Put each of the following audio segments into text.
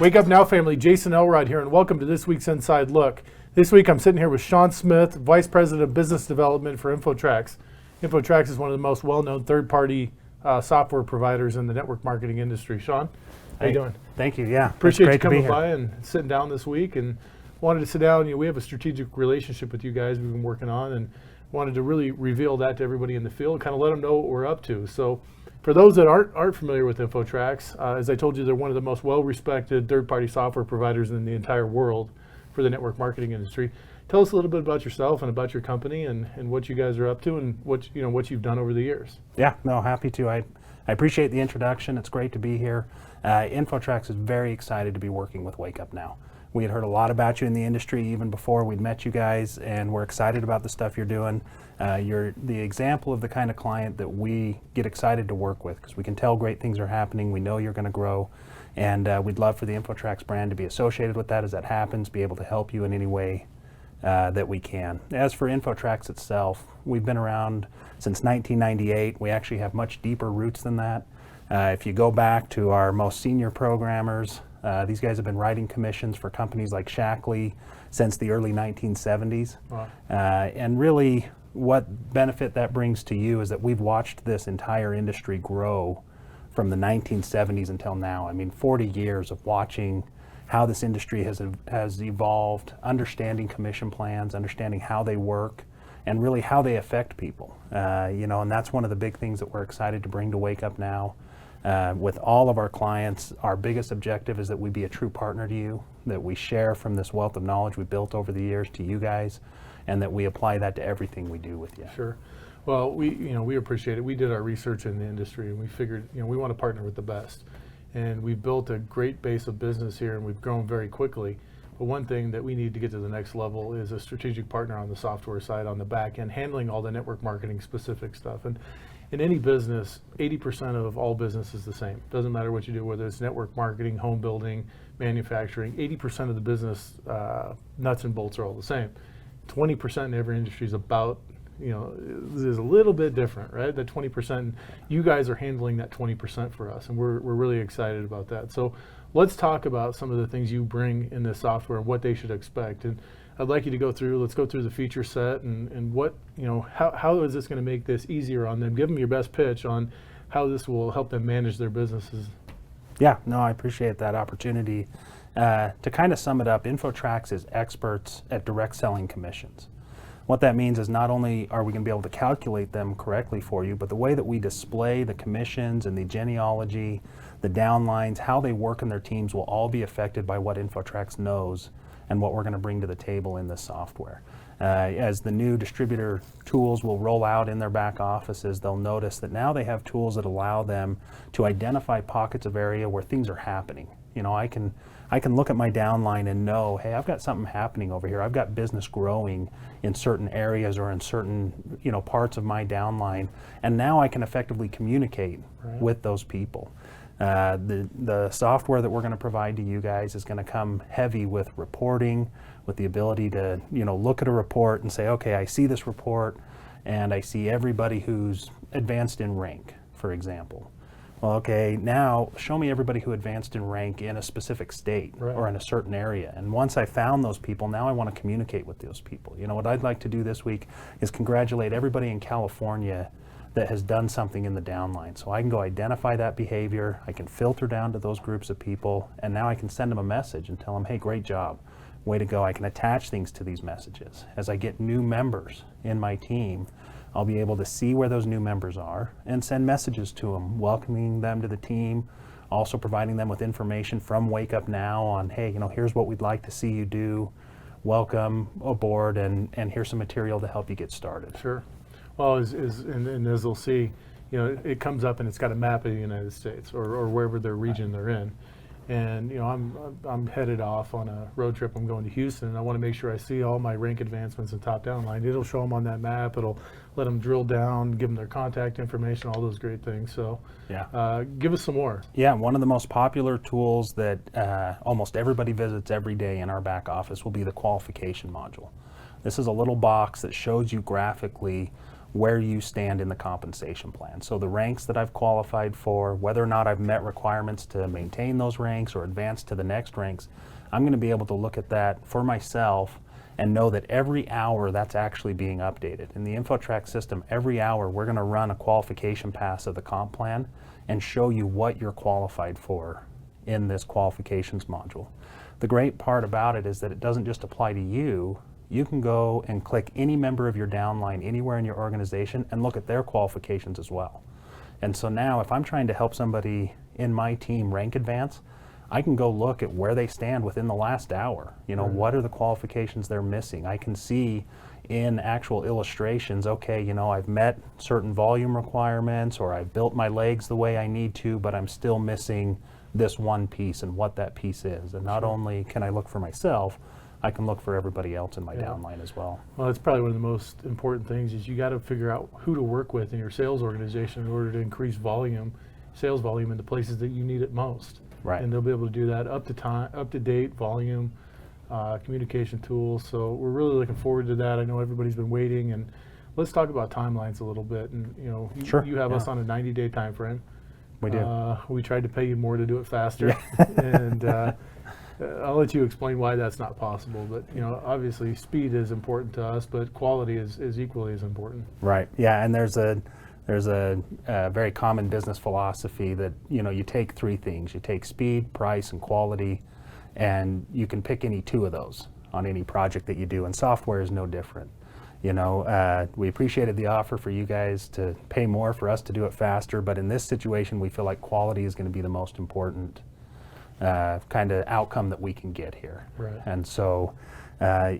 Wake Up Now family, Jason Elrod here, and welcome to this week's Inside Look. This week I'm sitting here with Sean Smith, Vice President of Business Development for Infotrax. Infotrax is one of the most well-known third-party software providers in the network marketing industry. Sean, how you doing? Thank you, yeah. Appreciate you coming by and sitting down this week, and wanted to sit down. We have a strategic relationship with you guys we've been working on, and wanted to really reveal that to everybody in the field, kind of let them know what we're up to. So for those that aren't familiar with Infotrax, as I told you, they're one of the most well-respected third-party software providers in the entire world for the network marketing industry. Tell us a little bit about yourself and about your company and what you guys are up to and what you've done over the years. Yeah, no, happy to. I appreciate the introduction. It's great to be here. Infotrax is very excited to be working with WakeUpNow. We had heard a lot about you in the industry even before we'd met you guys, and we're excited about the stuff you're doing. You're the example of the kind of client that we get excited to work with because we can tell great things are happening. We know you're going to grow, and we'd love for the Infotrax brand to be associated with that as that happens, be able to help you in any way that we can. As for Infotrax itself, we've been around since 1998. We actually have much deeper roots than that. If you go back to our most senior programmers, these guys have been writing commissions for companies like Shackley since the early 1970s. Wow. And really what benefit that brings to you is that we've watched this entire industry grow from the 1970s until now. I mean, 40 years of watching how this industry has evolved, understanding commission plans, understanding how they work, and really how they affect people. And that's one of the big things that we're excited to bring to WakeUpNow. With all of our clients, our biggest objective is that we be a true partner to you, that we share from this wealth of knowledge we built over the years to you guys, and that we apply that to everything we do with you. Sure. Well, we appreciate it. We did our research in the industry, and we figured, we want to partner with the best. And we've built a great base of business here, and we've grown very quickly. But one thing that we need to get to the next level is a strategic partner on the software side, on the back end, handling all the network marketing specific stuff. And in any business, 80% of all business is the same. Doesn't matter what you do, whether it's network marketing, home building, manufacturing, 80% of the business nuts and bolts are all the same. 20% in every industry is about, is a little bit different, right? That 20%, you guys are handling that 20% for us, and we're really excited about that. So let's talk about some of the things you bring in this software and what they should expect. And I'd like you to let's go through the feature set and what, how is this going to make this easier on them? Give them your best pitch on how this will help them manage their businesses. Yeah, no, I appreciate that opportunity. To kind of sum it up, Infotrax is experts at direct selling commissions. What that means is not only are we going to be able to calculate them correctly for you, but the way that we display the commissions and the genealogy, the downlines, how they work in their teams will all be affected by what Infotrax knows and what we're going to bring to the table in this software. As the new distributor tools will roll out in their back offices, they'll notice that now they have tools that allow them to identify pockets of area where things are happening. I can look at my downline and know, hey, I've got something happening over here. I've got business growing in certain areas or in certain parts of my downline, and now I can effectively communicate with those people. The software that we're going to provide to you guys is going to come heavy with reporting, with the ability to look at a report and say, okay, I see this report and I see everybody who's advanced in rank, for example. Well, okay, now show me everybody who advanced in rank in a specific state or in a certain area. And once I found those people, now I want to communicate with those people. What I'd like to do this week is congratulate everybody in California that has done something in the downline. So I can go identify that behavior, I can filter down to those groups of people, and now I can send them a message and tell them, hey, great job, way to go. I can attach things to these messages. As I get new members in my team, I'll be able to see where those new members are and send messages to them, welcoming them to the team, also providing them with information from WakeUpNow on, hey, here's what we'd like to see you do, welcome aboard, and here's some material to help you get started. Sure. Well, and as they'll see, it comes up and it's got a map of the United States or wherever their region they're in. And I'm headed off on a road trip. I'm going to Houston, and I want to make sure I see all my rank advancements and top down line. It'll show them on that map. It'll let them drill down, give them their contact information, all those great things. So give us some more. Yeah, one of the most popular tools that almost everybody visits every day in our back office will be the qualification module. This is a little box that shows you graphically where you stand in the compensation plan. So the ranks that I've qualified for, whether or not I've met requirements to maintain those ranks or advance to the next ranks, I'm going to be able to look at that for myself and know that every hour that's actually being updated. In the Infotrax system, every hour we're going to run a qualification pass of the comp plan and show you what you're qualified for in this qualifications module. The great part about it is that it doesn't just apply to you. You can go and click any member of your downline anywhere in your organization and look at their qualifications as well. And so now if I'm trying to help somebody in my team rank advance, I can go look at where they stand within the last hour. You know, what are the qualifications they're missing? I can see in actual illustrations, okay, you know, I've met certain volume requirements or I've built my legs the way I need to, but I'm still missing this one piece and what that piece is. And not only can I look for myself, I can look for everybody else in my downline as well. Well, that's probably one of the most important things is you got to figure out who to work with in your sales organization in order to increase volume, sales volume in the places that you need it most. Right. And they'll be able to do that up to date volume, communication tools. So we're really looking forward to that. I know everybody's been waiting, and let's talk about timelines a little bit. And you know, you have us on a 90-day time frame. We do. We tried to pay you more to do it faster, and I'll let you explain why that's not possible. But you know, obviously, speed is important to us, but quality is equally as important. Right. Yeah. And there's a very common business philosophy that, you know, you take three things. You take speed, price, and quality, and you can pick any two of those on any project that you do, and software is no different. You know, we appreciated the offer for you guys to pay more for us to do it faster, but in this situation, we feel like quality is going to be the most important kind of outcome that we can get here. Right. And so,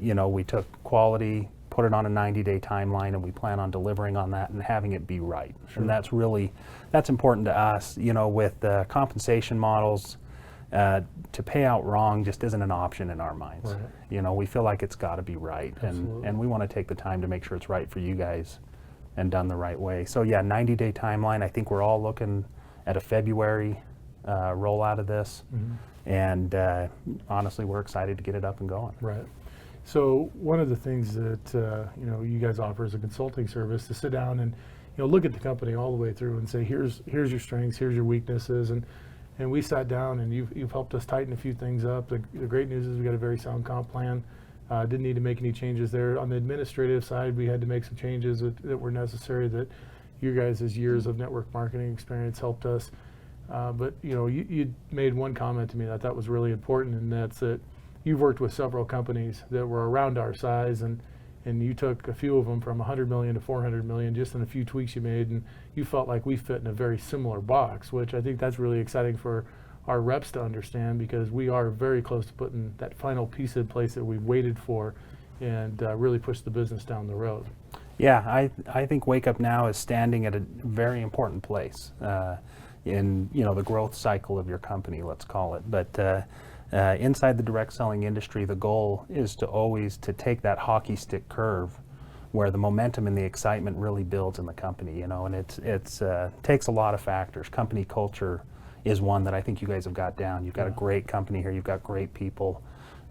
you know, we took quality, put it on a 90-day timeline, and we plan on delivering on that and having it be right. Sure. And that's important to us. You know, with compensation models, to pay out wrong just isn't an option in our minds. Right. You know, we feel like it's got to be right, Absolutely. and we want to take the time to make sure it's right for you guys and done the right way. So yeah, 90-day timeline. I think we're all looking at a February rollout of this, and honestly, we're excited to get it up and going. Right. So one of the things that you know, you guys offer as a consulting service to sit down and, you know, look at the company all the way through and say, here's your strengths, here's your weaknesses, and we sat down and you've helped us tighten a few things up. The great news is we got a very sound comp plan. Didn't need to make any changes there. On the administrative side, we had to make some changes that were necessary, that you guys' years of network marketing experience helped us. But you know, you made one comment to me that I thought was really important, and that's that you've worked with several companies that were around our size, and you took a few of them from 100 million to 400 million just in a few tweaks you made, and you felt like we fit in a very similar box, which I think that's really exciting for our reps to understand, because we are very close to putting that final piece in place that we've waited for, and really push the business down the road. Yeah, I think WakeUpNow is standing at a very important place in, you know, the growth cycle of your company, let's call it. But inside the direct selling industry, the goal is to always to take that hockey stick curve where the momentum and the excitement really builds in the company, you know, and it's takes a lot of factors. Company culture is one that I think you guys have got down. You've got a great company here. You've got great people.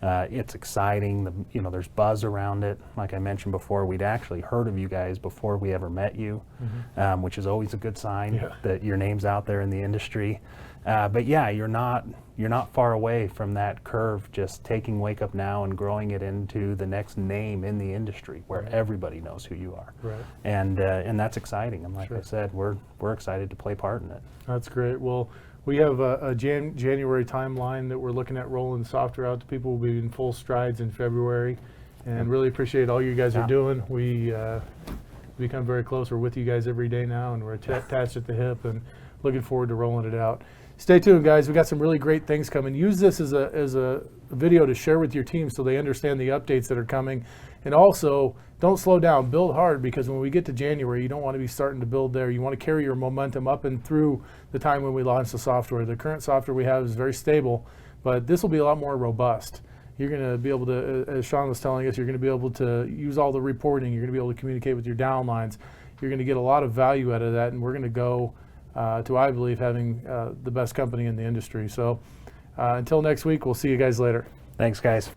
It's exciting. You know, there's buzz around it. Like I mentioned before, we'd actually heard of you guys before we ever met you, which is always a good sign that your name's out there in the industry. But yeah, you're not far away from that curve, just taking WakeUpNow and growing it into the next name in the industry where everybody knows who you are. Right. And that's exciting. And like I said, we're excited to play part in it. That's great. Well, we have a January timeline that we're looking at rolling software out to people. We'll be in full strides in February, and really appreciate all you guys are doing. We become very close. We're with you guys every day now, and we're attached at the hip, and looking forward to rolling it out. Stay tuned, guys. We got some really great things coming. Use this as a video to share with your team so they understand the updates that are coming. And also, don't slow down. Build hard, because when we get to January, you don't want to be starting to build there. You want to carry your momentum up and through the time when we launch the software. The current software we have is very stable, but this will be a lot more robust. You're going to be able to, as Sean was telling us, you're going to be able to use all the reporting. You're going to be able to communicate with your downlines. You're going to get a lot of value out of that, and we're going to go to, I believe, having the best company in the industry. So until next week, we'll see you guys later. Thanks, guys.